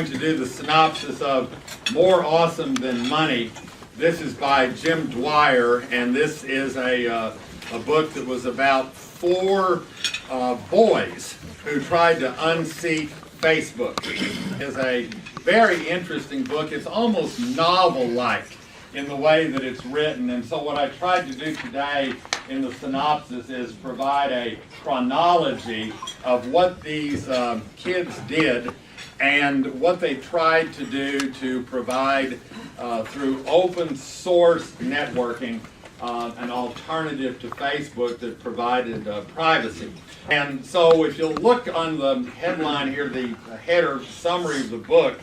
To do the synopsis of More Awesome Than Money. This is by Jim Dwyer, and this is a book that was about four boys who tried to unseat Facebook. It's a very interesting book. It's almost novel-like in the way that it's written, and so what I tried to do today in the synopsis is provide a chronology of what these kids did and what they tried to do to provide through open source networking an alternative to Facebook that provided privacy. And so if you'll look on the headline here, the header summary of the book,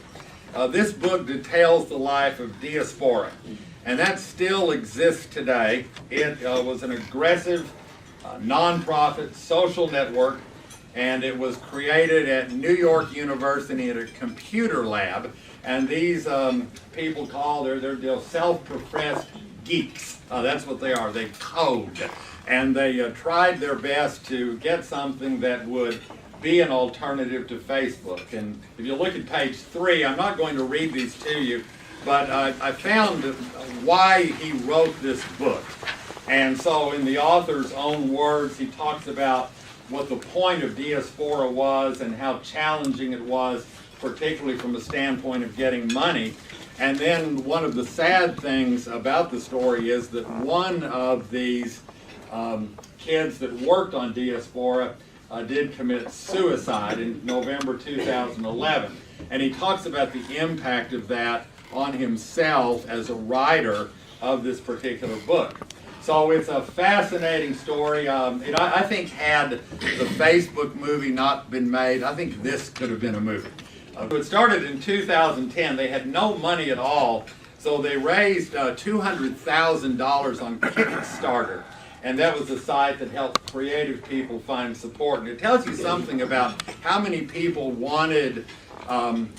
this book details the life of Diaspora, and that still exists today. It was an aggressive nonprofit social network, and it was created at New York University at a computer lab. And these people they're self-professed geeks. That's what they are. They code, and they tried their best to get something that would be an alternative to Facebook. And if you look at page 3, I'm not going to read these to you, but I found why he wrote this book. And so in the author's own words, he talks about what the point of Diaspora was and how challenging it was, particularly from a standpoint of getting money. And then one of the sad things about the story is that one of these kids that worked on Diaspora did commit suicide in November 2011. And he talks about the impact of that on himself as a writer of this particular book. So it's a fascinating story. I think had the Facebook movie not been made, I think this could have been a movie. It started in 2010. They had no money at all, so they raised $200,000 on Kickstarter. And that was a site that helped creative people find support. And it tells you something about how many people wanted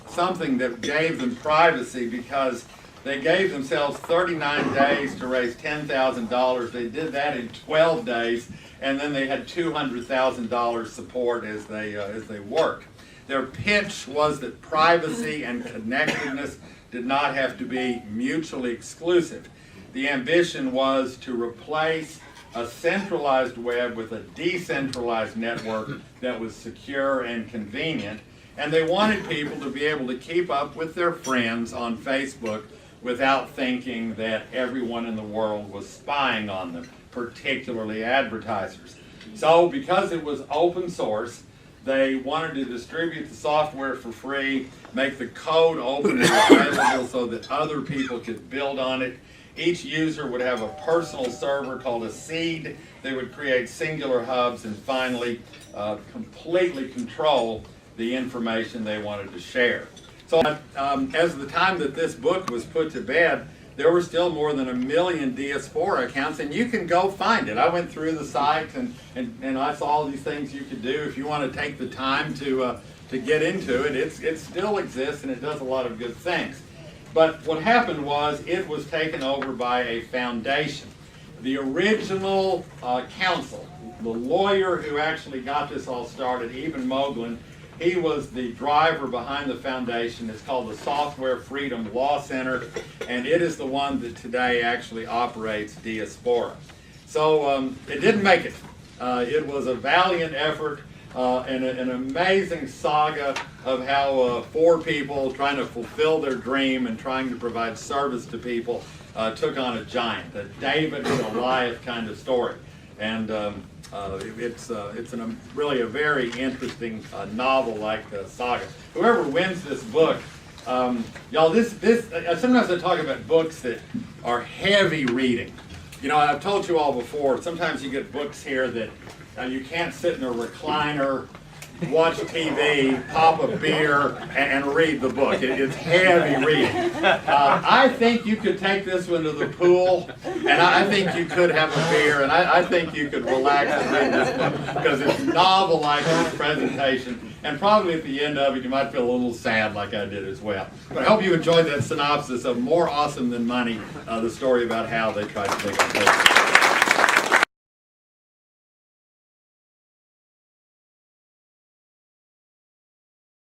something that gave them privacy, because they gave themselves 39 days to raise $10,000. They did that in 12 days, and then they had $200,000 support as they worked. Their pitch was that privacy and connectedness did not have to be mutually exclusive. The ambition was to replace a centralized web with a decentralized network that was secure and convenient, and they wanted people to be able to keep up with their friends on Facebook without thinking that everyone in the world was spying on them, particularly advertisers. So because it was open source, they wanted to distribute the software for free, make the code open and available so that other people could build on it. Each user would have a personal server called a seed. They would create singular hubs and finally completely control the information they wanted to share. So as the time that this book was put to bed, there were still more than 1 million Diaspora accounts, and you can go find it. I went through the site and I saw all these things you could do if you want to take the time to get into it. It still exists, and it does a lot of good things. But what happened was it was taken over by a foundation. The original counsel, the lawyer who actually got this all started, Eben Moglen, he was the driver behind the foundation. It's called the Software Freedom Law Center, and it is the one that today actually operates Diaspora. So it didn't make it. It was a valiant effort and an amazing saga of how four people trying to fulfill their dream and trying to provide service to people took on a giant, a David and Goliath kind of story. And it's really a very interesting novel-like saga. Whoever wins this book, y'all, sometimes I talk about books that are heavy reading. You know, I've told you all before, sometimes you get books here that you can't sit in a recliner, watch TV, pop a beer, and read the book. It's heavy reading. I think you could take this one to the pool, and I think you could have a beer, and I think you could relax and read this book, because it's novel-like in its presentation, and probably at the end of it you might feel a little sad like I did as well. But I hope you enjoyed that synopsis of More Awesome Than Money, the story about how they tried to take on Facebook.